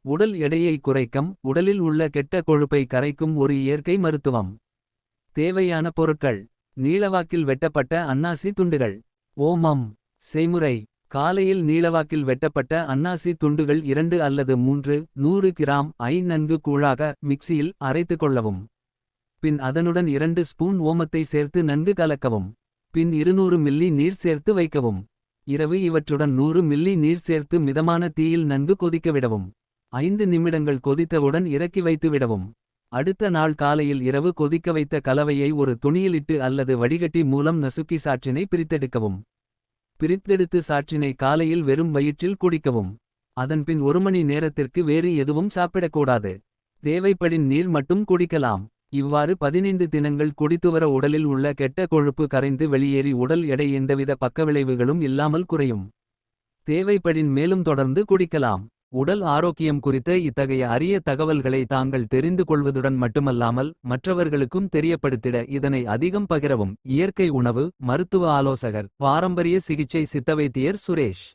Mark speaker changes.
Speaker 1: உடல் எடையை குறைக்கும். உடலில் உள்ள கெட்ட கொழுப்பை கரைக்கும் ஒரு இயற்கை மருத்துவம். தேவையான பொருட்கள்: நீளவாக்கில் வெட்டப்பட்ட அன்னாசி துண்டுகள். ஓமம். செய்முறை: காலையில் நீளவாக்கில் வெட்டப்பட்ட அன்னாசி துண்டுகள் 2 அல்லது 3 100 கிராம் ஐ நன்கு கூழாக மிக்சியில் அரைத்துக் கொள்ளவும். பின் அதனுடன் 2 ஸ்பூன் ஓமத்தை சேர்த்து நன்கு கலக்கவும். பின் 200 மில்லி நீர் சேர்த்து வைக்கவும். இரவு இவற்றுடன் 100 மில்லி நீர் சேர்த்து மிதமான தீயில் நன்கு கொதிக்கவிடவும். 5 நிமிடங்கள் கொதித்தவுடன் இறக்கி வைத்து விடவும். அடுத்த நாள் காலையில் இரவு கொதிக்க வைத்த கலவையை ஒரு துணியிலிட்டு அல்லது வடிகட்டி மூலம் நசுக்கி சாற்றினை பிரித்தெடுக்கவும். பிரித்தெடுத்து சாற்றினை காலையில் வெறும் வயிற்றில் குடிக்கவும். அதன்பின் 1 மணி நேரத்திற்கு வேறு எதுவும் சாப்பிடக்கூடாது. தேவைப்படின் நீர் மட்டும் குடிக்கலாம். இவ்வாறு 15 தினங்கள் குடித்துவர உடலில் உள்ள கெட்ட கொழுப்பு கரைந்து வெளியேறி உடல் எடை எந்தவித பக்கவிளைவுகளும் இல்லாமல் குறையும். தேவைப்படின் மேலும் தொடர்ந்து குடிக்கலாம். உடல் ஆரோக்கியம் குறித்த இத்தகைய அரிய தகவல்களை தாங்கள் தெரிந்து கொள்வதுடன் மட்டுமல்லாமல் மற்றவர்களுக்கும் தெரியப்படுத்திட இதனை அதிகம் பகிரவும். இயற்கை உணவு மருத்துவ ஆலோசகர், பாரம்பரிய சிகிச்சை சித்தவைத்தியர் சுரேஷ்.